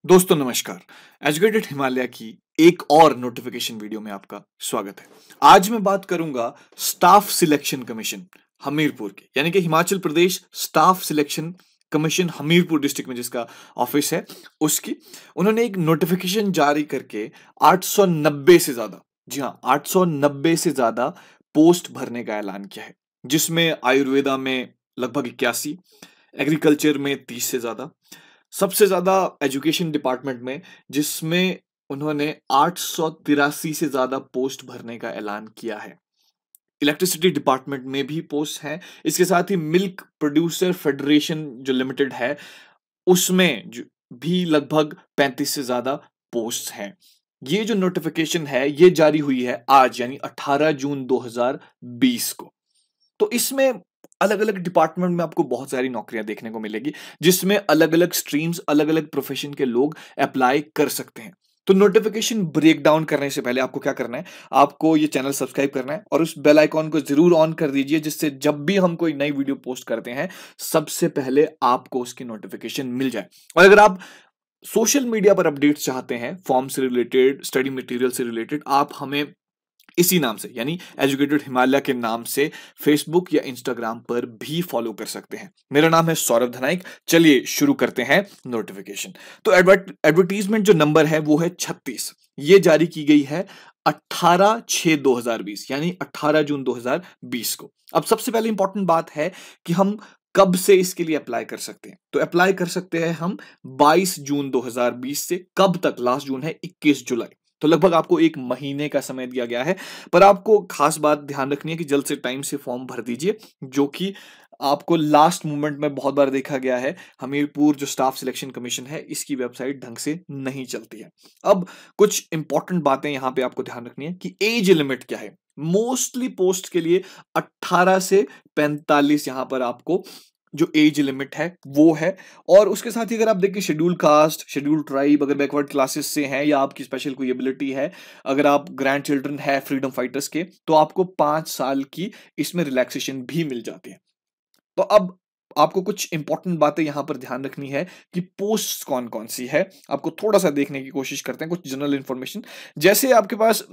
दोस्तों नमस्कार। एजुकेटेड हिमालय की एक और नोटिफिकेशन वीडियो में आपका स्वागत है। आज मैं बात करूंगा स्टाफ सिलेक्शन कमीशन हमीरपुर की, यानी कि Himachal Pradesh staff selection commission Hamirpur district में जिसका ऑफिस है उसकी। उन्होंने एक नोटिफिकेशन जारी करके 890 से ज्यादा, जी हाँ 890 से ज्यादा पोस्ट भरने का ऐलान किया है, जिसमें आयुर्वेदा में लगभग 81, एग्रीकल्चर में 30 से ज्यादा, सबसे ज्यादा एजुकेशन डिपार्टमेंट में जिसमें उन्होंने 883 से ज्यादा पोस्ट भरने का ऐलान किया है। इलेक्ट्रिसिटी डिपार्टमेंट में भी पोस्ट हैं। इसके साथ ही मिल्क प्रोड्यूसर फेडरेशन जो लिमिटेड है उसमें भी लगभग 35 से ज्यादा पोस्ट हैं। ये जो नोटिफिकेशन है ये जारी हुई है आज यानी 18 जून 2020 को। तो इसमें अलग अलग डिपार्टमेंट में आपको बहुत सारी नौकरियां देखने को मिलेगी, जिसमें अलग अलग स्ट्रीम्स अलग अलग प्रोफेशन के लोग अप्लाई कर सकते हैं। तो नोटिफिकेशन ब्रेक डाउन करने से पहले आपको क्या करना है, आपको ये चैनल सब्सक्राइब करना है और उस बेल आइकॉन को जरूर ऑन कर दीजिए, जिससे जब भी हम कोई नई वीडियो पोस्ट करते हैं सबसे पहले आपको उसकी नोटिफिकेशन मिल जाए। और अगर आप सोशल मीडिया पर अपडेट्स चाहते हैं फॉर्म से रिलेटेड, स्टडी मटेरियल से रिलेटेड, आप हमें इसी नाम से यानी एजुकेटेड हिमालय के नाम से फेसबुक या इंस्टाग्राम पर भी फॉलो कर सकते हैं। मेरा नाम है सौरभ धनाइक। चलिए शुरू करते हैं नोटिफिकेशन। तो एडवर्टीजमेंट जो नंबर है वो है 36। ये जारी की गई है 18/6/2020 यानी 18 जून 2020 को। अब सबसे पहले इंपॉर्टेंट बात है कि हम कब से इसके लिए अप्लाई कर सकते हैं। तो अप्लाई कर सकते हैं हम 22 जून 2020 से। कब तक? लास्ट जून है 21 जुलाई। तो लगभग आपको एक महीने का समय दिया गया है। पर आपको खास बात ध्यान रखनी है कि जल्द से टाइम से फॉर्म भर दीजिए, जो कि आपको लास्ट मोमेंट में बहुत बार देखा गया है हमीरपुर जो स्टाफ सिलेक्शन कमीशन है इसकी वेबसाइट ढंग से नहीं चलती है। अब कुछ इंपॉर्टेंट बातें यहां पे आपको ध्यान रखनी है कि एज लिमिट क्या है। मोस्टली पोस्ट के लिए 18 से 45 यहां पर आपको जो एज लिमिट है वो है। और उसके साथ ही अगर आप देखिए शेड्यूल कास्ट, शेड्यूल ट्राइब, अगर बैकवर्ड क्लासेस से हैं या आपकी स्पेशल कोई एबिलिटी है, अगर आप ग्रैंड चिल्ड्रन है फ्रीडम फाइटर्स के, तो आपको 5 साल की इसमें रिलैक्सेशन भी मिल जाती है। तो अब आपको कुछ इंपॉर्टेंट बातें यहां पर ध्यान रखनी है कि पोस्ट कौन कौन सी है। आपको थोड़ा सा देखने की कोशिश करते हैं कुछ जनरल इंफॉर्मेशन। जैसे आपके पास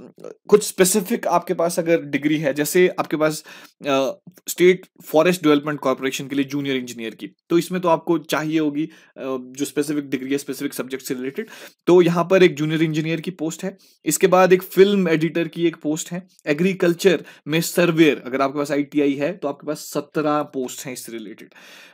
कुछ स्पेसिफिक आपके पास अगर डिग्री है, जैसे आपके पास स्टेट फॉरेस्ट डेवलपमेंट कॉर्पोरेशन के लिए जूनियर इंजीनियर की, तो इसमें तो आपको चाहिए होगी जो स्पेसिफिक डिग्री है स्पेसिफिक सब्जेक्ट से रिलेटेड। तो यहां पर एक जूनियर इंजीनियर की पोस्ट है। इसके बाद एक फिल्म एडिटर की एक पोस्ट है। एग्रीकल्चर में सर्वेयर, अगर आपके पास ITI है तो आपके पास 17 पोस्ट हैं इससे रिलेटेड।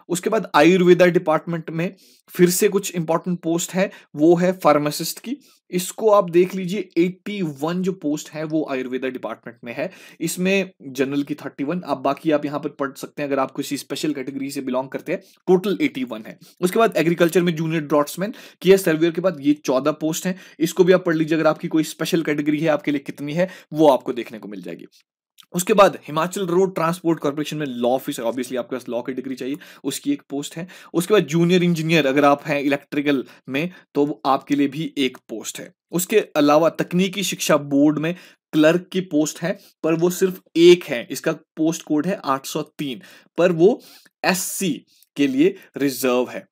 उसके बाद आयुर्वेदा डिपार्टमेंट में फिर से कुछ इंपॉर्टेंट पोस्ट है, वो है फार्मासिस्ट की। इसको आप देख लीजिए 81 जो पोस्ट है वो आयुर्वेदा डिपार्टमेंट में है। इसमें जनरल की 31, आप बाकी आप यहां पर पढ़ सकते हैं अगर आप किसी स्पेशल कैटेगरी से बिलोंग करते हैं। टोटल 81 है। उसके बाद एग्रीकल्चर में जूनियर ड्रॉट्समैन की है सर्वेयर के बाद, ये 14 पोस्ट है। इसको भी आप पढ़ लीजिए, अगर आपकी कोई स्पेशल कैटेगरी है आपके लिए कितनी है वो आपको देखने को मिल जाएगी। उसके बाद हिमाचल रोड ट्रांसपोर्ट कॉर्पोरेशन में लॉ ऑफिसर, ऑब्वियसली आपके पास लॉ की डिग्री चाहिए, उसकी एक पोस्ट है। उसके बाद जूनियर इंजीनियर अगर आप हैं इलेक्ट्रिकल में तो वो आपके लिए भी एक पोस्ट है। उसके अलावा तकनीकी शिक्षा बोर्ड में क्लर्क की पोस्ट है, पर वो सिर्फ एक है। इसका पोस्ट कोड है 803, पर वो SC के लिए रिजर्व है।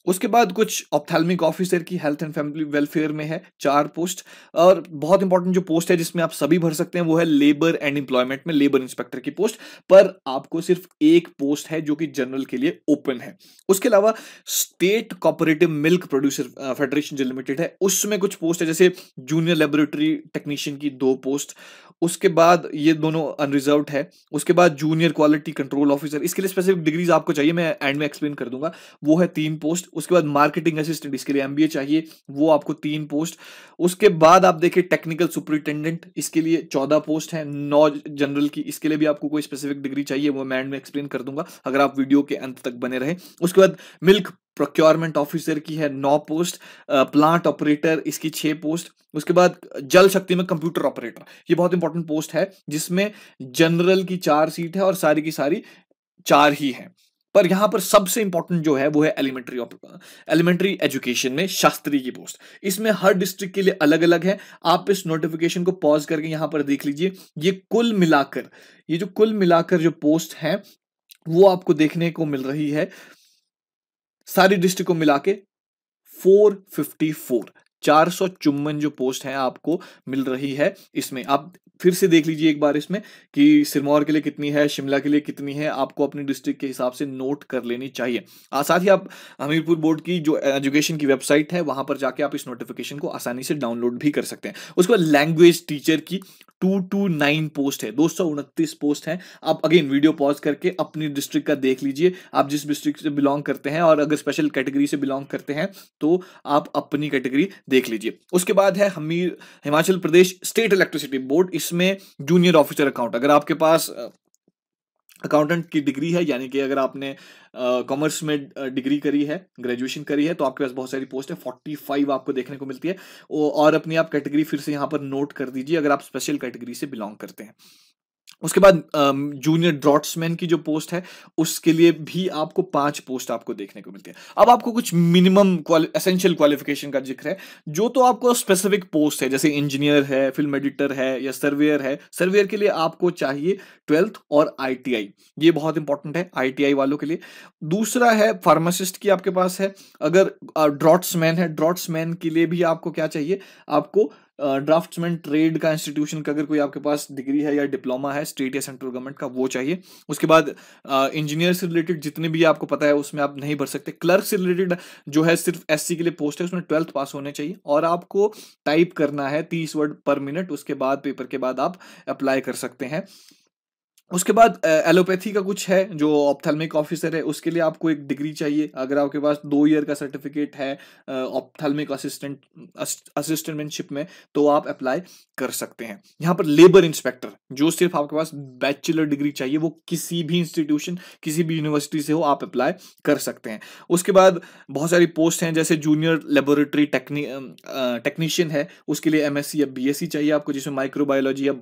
उसके बाद कुछ ऑप्थेल्मिक ऑफिसर की हेल्थ एंड फैमिली वेलफेयर में है 4 पोस्ट। और बहुत इंपॉर्टेंट जो पोस्ट है जिसमें आप सभी भर सकते हैं वो है लेबर एंड एम्प्लॉयमेंट में लेबर इंस्पेक्टर की पोस्ट, पर आपको सिर्फ एक पोस्ट है जो कि जनरल के लिए ओपन है। उसके अलावा state cooperative milk producer federation जो लिमिटेड है उसमें कुछ पोस्ट है, जैसे जूनियर लेबोरेटरी टेक्नीशियन की 2 पोस्ट। उसके बाद ये दोनों अनरिजर्व्ड है। उसके बाद जूनियर क्वालिटी कंट्रोल ऑफिसर, इसके लिए स्पेसिफिक डिग्रीज आपको चाहिए, मैं एंड में एक्सप्लेन कर दूंगा, वो है 3 पोस्ट। उसके बाद मार्केटिंग असिस्टेंट, इसके लिए MBA चाहिए, वो आपको 3 पोस्ट। उसके बाद आप देखिए टेक्निकल सुपरिटेंडेंट, इसके लिए 14 पोस्ट है। 9 जनरल की, इसके लिए भी आपको कोई स्पेसिफिक डिग्री चाहिए, वो मैं एंड में एक्सप्लेन कर दूंगा अगर आप वीडियो के अंत तक बने रहे। उसके बाद मिल्क प्रोक्योरमेंट ऑफिसर की है 9 पोस्ट। प्लांट ऑपरेटर इसकी 6 पोस्ट। उसके बाद जल शक्ति में कंप्यूटर ऑपरेटर, ये बहुत इंपॉर्टेंट पोस्ट है जिसमें जनरल की 4 सीट है और सारी की सारी 4 ही है। पर यहां पर सबसे इंपॉर्टेंट जो है वो है एलिमेंट्री एजुकेशन में शास्त्री की पोस्ट। इसमें हर डिस्ट्रिक्ट के लिए अलग अलग है। आप इस नोटिफिकेशन को पॉज करके यहां पर देख लीजिए। ये कुल मिलाकर, ये जो कुल मिलाकर जो पोस्ट है वो आपको देखने को मिल रही है सारी डिस्ट्रिक्ट को मिला के 454 454 जो पोस्ट है आपको मिल रही है इसमें। आप फिर से देख लीजिए एक बार इसमें कि सिरमौर के लिए कितनी है, शिमला के लिए कितनी है, आपको अपनी डिस्ट्रिक्ट के हिसाब से नोट कर लेनी चाहिए। साथ ही आप हमीरपुर बोर्ड की जो एजुकेशन की वेबसाइट है वहां पर जाके आप इस नोटिफिकेशन को आसानी से डाउनलोड भी कर सकते हैं। उसके बाद लैंग्वेज टीचर की 229 पोस्ट है, 229 पोस्ट है। आप अगेन वीडियो पॉज करके अपनी डिस्ट्रिक्ट का देख लीजिए, आप जिस डिस्ट्रिक्ट से बिलोंग करते हैं, और अगर स्पेशल कैटेगरी से बिलोंग करते हैं तो आप अपनी कैटेगरी देख लीजिए। उसके बाद है Himachal Pradesh state electricity board, इसमें जूनियर ऑफिसर अकाउंट। अगर आपके पास अकाउंटेंट की डिग्री है, यानी कि अगर आपने कॉमर्स में डिग्री करी है, ग्रेजुएशन करी है, तो आपके पास बहुत सारी पोस्ट है, 45 आपको देखने को मिलती है। और अपनी आप कैटेगरी फिर से यहाँ पर नोट कर दीजिए अगर आप स्पेशल कैटेगरी से बिलोंग करते हैं। उसके बाद जूनियर ड्रॉट्समैन की जो पोस्ट है उसके लिए भी आपको 5 पोस्ट आपको देखने को मिलती है। अब आपको कुछ मिनिमम एसेंशियल क्वालिफिकेशन का जिक्र है, जो तो आपको स्पेसिफिक पोस्ट है, जैसे इंजीनियर है, फिल्म एडिटर है या सर्वेयर है। सर्वेयर के लिए आपको चाहिए 12th और ITI, ये बहुत इंपॉर्टेंट है ITI वालों के लिए। दूसरा है फार्मासिस्ट की आपके पास है। अगर ड्रॉट्समैन है, ड्रॉट्समैन के लिए भी आपको क्या चाहिए, आपको ड्राफ्ट्समैन ट्रेड का इंस्टीट्यूशन का अगर कोई आपके पास डिग्री है या डिप्लोमा है स्टेट या सेंट्रल गवर्नमेंट का, वो चाहिए। उसके बाद इंजीनियर से रिलेटेड जितने भी आपको पता है उसमें आप नहीं भर सकते। क्लर्क से रिलेटेड जो है सिर्फ SC के लिए पोस्ट है, उसमें 12th पास होने चाहिए, और आपको टाइप करना है 30 वर्ड पर मिनट। उसके बाद पेपर के बाद आप अप्लाई कर सकते हैं। उसके बाद एलोपैथी का कुछ है, जो ऑप्थेल्मिक ऑफिसर है उसके लिए आपको एक डिग्री चाहिए। अगर आपके पास 2 ईयर का सर्टिफिकेट है ऑप्थेल्मिक असिस्टेंटशिप में, तो आप अप्लाई कर सकते हैं। यहाँ पर लेबर इंस्पेक्टर, जो सिर्फ आपके पास बैचलर डिग्री चाहिए, वो किसी भी इंस्टीट्यूशन, किसी भी यूनिवर्सिटी से हो, आप अप्लाई कर सकते हैं। उसके बाद बहुत सारी पोस्ट हैं, जैसे जूनियर लेबोरेटरी टेक्नीशियन है, उसके लिए MSc या BSc चाहिए आपको, जिसमें माइक्रोबायोलॉजी या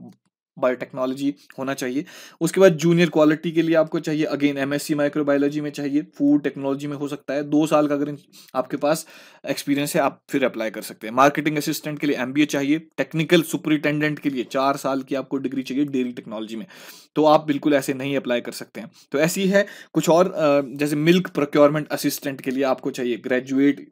बायोटेक्नोलॉजी होना चाहिए। उसके बाद जूनियर क्वालिटी के लिए आपको चाहिए अगेन MSc माइक्रोबायोलॉजी में चाहिए, फूड टेक्नोलॉजी में हो सकता है। 2 साल का अगर आपके पास एक्सपीरियंस है आप फिर अप्लाई कर सकते हैं। मार्केटिंग असिस्टेंट के लिए MBA चाहिए। टेक्निकल सुपरिटेंडेंट के लिए 4 साल की आपको डिग्री चाहिए डेयरी टेक्नोलॉजी में, तो आप बिल्कुल ऐसे नहीं अप्लाई कर सकते हैं। तो ऐसी है कुछ और, जैसे मिल्क प्रोक्योरमेंट असिस्टेंट के लिए आपको चाहिए ग्रेजुएट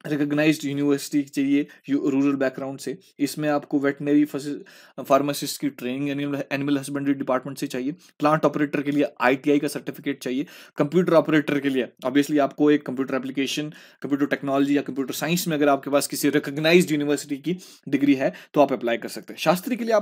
रिकॉग्नाइज्ड यूनिवर्सिटी चाहिए रूरल बैकग्राउंड से। इसमें आपको वेटनरी फार्मासिस्ट की ट्रेनिंग एनिमल हस्बेंड्री डिपार्टमेंट से चाहिए। प्लांट ऑपरेटर के लिए ITI का सर्टिफिकेट चाहिए। कंप्यूटर ऑपरेटर के लिए ऑब्वियसली आपको एक कंप्यूटर एप्लीकेशन, कंप्यूटर टेक्नोलॉजी या कंप्यूटर साइंस में अगर आपके पास किसी रिकॉग्नाइज्ड यूनिवर्सिटी की डिग्री है तो आप अप्लाई कर सकते हैं। शास्त्री के लिए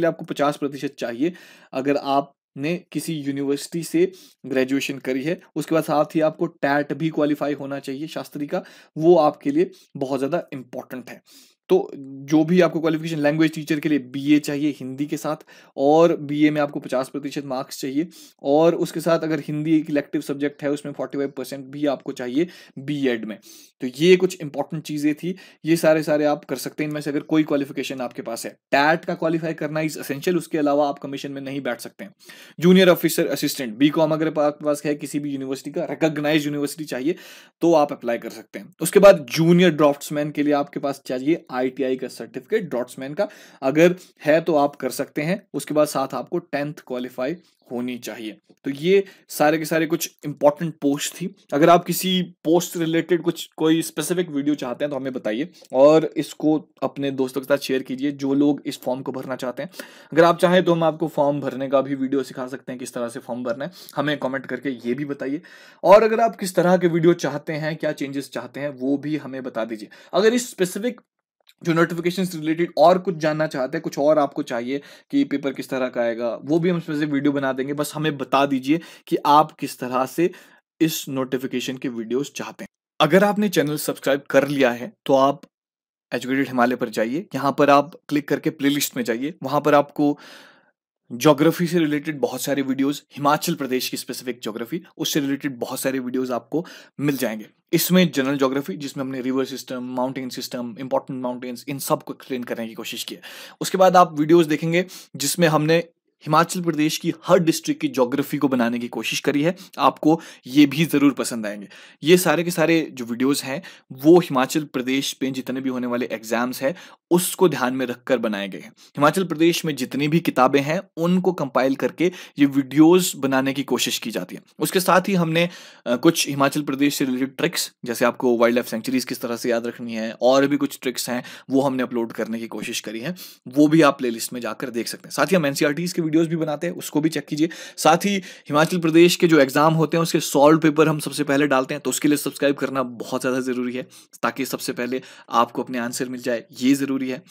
आपको 50% चाहिए अगर आप ने किसी यूनिवर्सिटी से ग्रेजुएशन करी है। उसके बाद साथ ही आपको टैट भी क्वालिफाई होना चाहिए शास्त्री का, वो आपके लिए बहुत ज़्यादा इंपॉर्टेंट है। तो जो भी आपको क्वालिफिकेशन, लैंग्वेज टीचर के लिए BA चाहिए हिंदी के साथ, और BA में आपको 50% मार्क्स चाहिए, और उसके साथ अगर हिंदी एक इलेक्टिव सब्जेक्ट है उसमें 45% भी आपको चाहिए B.Ed में। तो ये कुछ इंपॉर्टेंट चीज़ें थी, ये सारे आप कर सकते हैं इनमें से अगर कोई क्वालिफिकेशन आपके पास है। टैट का क्वालिफाई करना इज एसेंशियल, उसके अलावा आप कमीशन में नहीं बैठ सकते हैं। जूनियर ऑफिसर असिस्टेंट BCom अगर आपके पास है किसी भी यूनिवर्सिटी का, रिकॉग्नाइज्ड यूनिवर्सिटी चाहिए, तो आप अप्लाई कर सकते हैं। उसके बाद जूनियर ड्राफ्ट्समैन के लिए आपके पास चाहिए ITI का सर्टिफिकेट ड्राफ्ट्समैन का, अगर है तो आप कर सकते हैं। उसके बाद साथ आपको 10th क्वालिफाई होनी चाहिए। तो ये सारे के सारे कुछ इंपॉर्टेंट पोस्ट थी। अगर आप किसी पोस्ट रिलेटेड कुछ कोई स्पेसिफिक वीडियो चाहते हैं तो हमें बताइए, और इसको अपने दोस्तों के साथ शेयर कीजिए जो लोग इस फॉर्म को भरना चाहते हैं। अगर आप चाहें तो हम आपको फॉर्म भरने का भी वीडियो सिखा सकते हैं, किस तरह से फॉर्म भरना है, हमें कमेंट करके ये भी बताइए। और अगर आप किस तरह के वीडियो चाहते हैं, क्या चेंजेस चाहते हैं, वो भी हमें बता दीजिए। अगर इस स्पेसिफिक जो नोटिफिकेशन रिलेटेड और कुछ जानना चाहते हैं, कुछ और आपको चाहिए कि पेपर किस तरह का आएगा, वो भी हम स्पेसिफिक वीडियो बना देंगे। बस हमें बता दीजिए कि आप किस तरह से इस नोटिफिकेशन के वीडियोस चाहते हैं। अगर आपने चैनल सब्सक्राइब कर लिया है तो आप एजुकेटेड हिमालय पर जाइए, यहाँ पर आप क्लिक करके प्लेलिस्ट में जाइए, वहां पर आपको ज्योग्राफी से रिलेटेड बहुत सारे वीडियोस, हिमाचल प्रदेश की स्पेसिफिक ज्योग्राफी, उससे रिलेटेड बहुत सारे वीडियोस आपको मिल जाएंगे। इसमें जनरल ज्योग्राफी, जिसमें हमने river system, mountain system, important mountains, इन सब को एक्सप्लेन करने की कोशिश की है। उसके बाद आप वीडियोस देखेंगे जिसमें हमने हिमाचल प्रदेश की हर डिस्ट्रिक्ट की ज्योग्राफी को बनाने की कोशिश करी है। आपको ये भी ज़रूर पसंद आएँगे। ये सारे के सारे जो वीडियोज़ हैं, वो हिमाचल प्रदेश में जितने भी होने वाले एग्ज़ाम्स हैं, उसको ध्यान में रखकर बनाए गए हैं। हिमाचल प्रदेश में जितनी भी किताबें हैं, उनको कंपाइल करके ये वीडियोज़ बनाने की कोशिश की जाती है। उसके साथ ही हमने कुछ हिमाचल प्रदेश से रिलेटेड ट्रिक्स, जैसे आपको वाइल्ड लाइफ सेंचुरीज़ किस तरह से याद रखनी है, और भी कुछ ट्रिक्स हैं, वो हमने अपलोड करने की कोशिश करी है। वो भी आप प्लेलिस्ट में जाकर देख सकते हैं। साथ ही हम एनसीईआरटीज़ के वीडियोज़ भी बनाते हैं, उसको भी चेक कीजिए। साथ ही हिमाचल प्रदेश के जो एग्ज़ाम होते हैं, उसके सॉल्व पेपर हम सबसे पहले डालते हैं, तो उसके लिए सब्सक्राइब करना बहुत ज़्यादा ज़रूरी है, ताकि सबसे पहले आपको अपने आंसर मिल जाए, ये ज़रूरी है।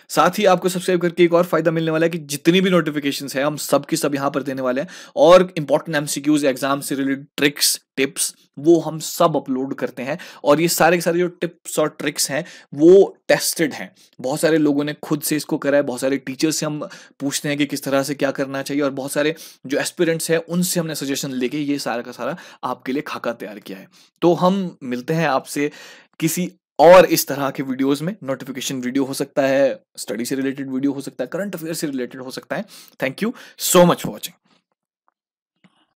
साथ ही आपको सब्सक्राइब करके एक और फ़ायदा मिलने वाला है कि जितनी भी नोटिफ़िकेशंस हैं, हम सब की सब यहाँ पर देने वाले हैं, और इंपॉर्टेंट एमसीक्यूज़, एग्ज़ाम से रिलेटेड ट्रिक्स, टिप्स, वो हम सब अपलोड करते हैं। और ये सारे के सारे जो टिप्स और ट्रिक्स हैं, वो टेस्टेड हैं। बहुत सारे लोगों ने खुद से इसको करा है, बहुत सारे टीचर्स से हम पूछते हैं कि किस तरह से क्या करना चाहिए, और बहुत सारे जो एस्पिरेंट्स हैं, उनसे हमने सजेशन लेके ये सारा का सारा आपके लिए खाका तैयार किया है। तो हम मिलते हैं आपसे किसी और इस तरह के वीडियोज़ में। नोटिफ़िकेशन वीडियो हो सकता है, स्टडी से रिलेटेड वीडियो हो सकता है, करंट अफेयर से रिलेटेड हो सकता है। Thank you so much for watching.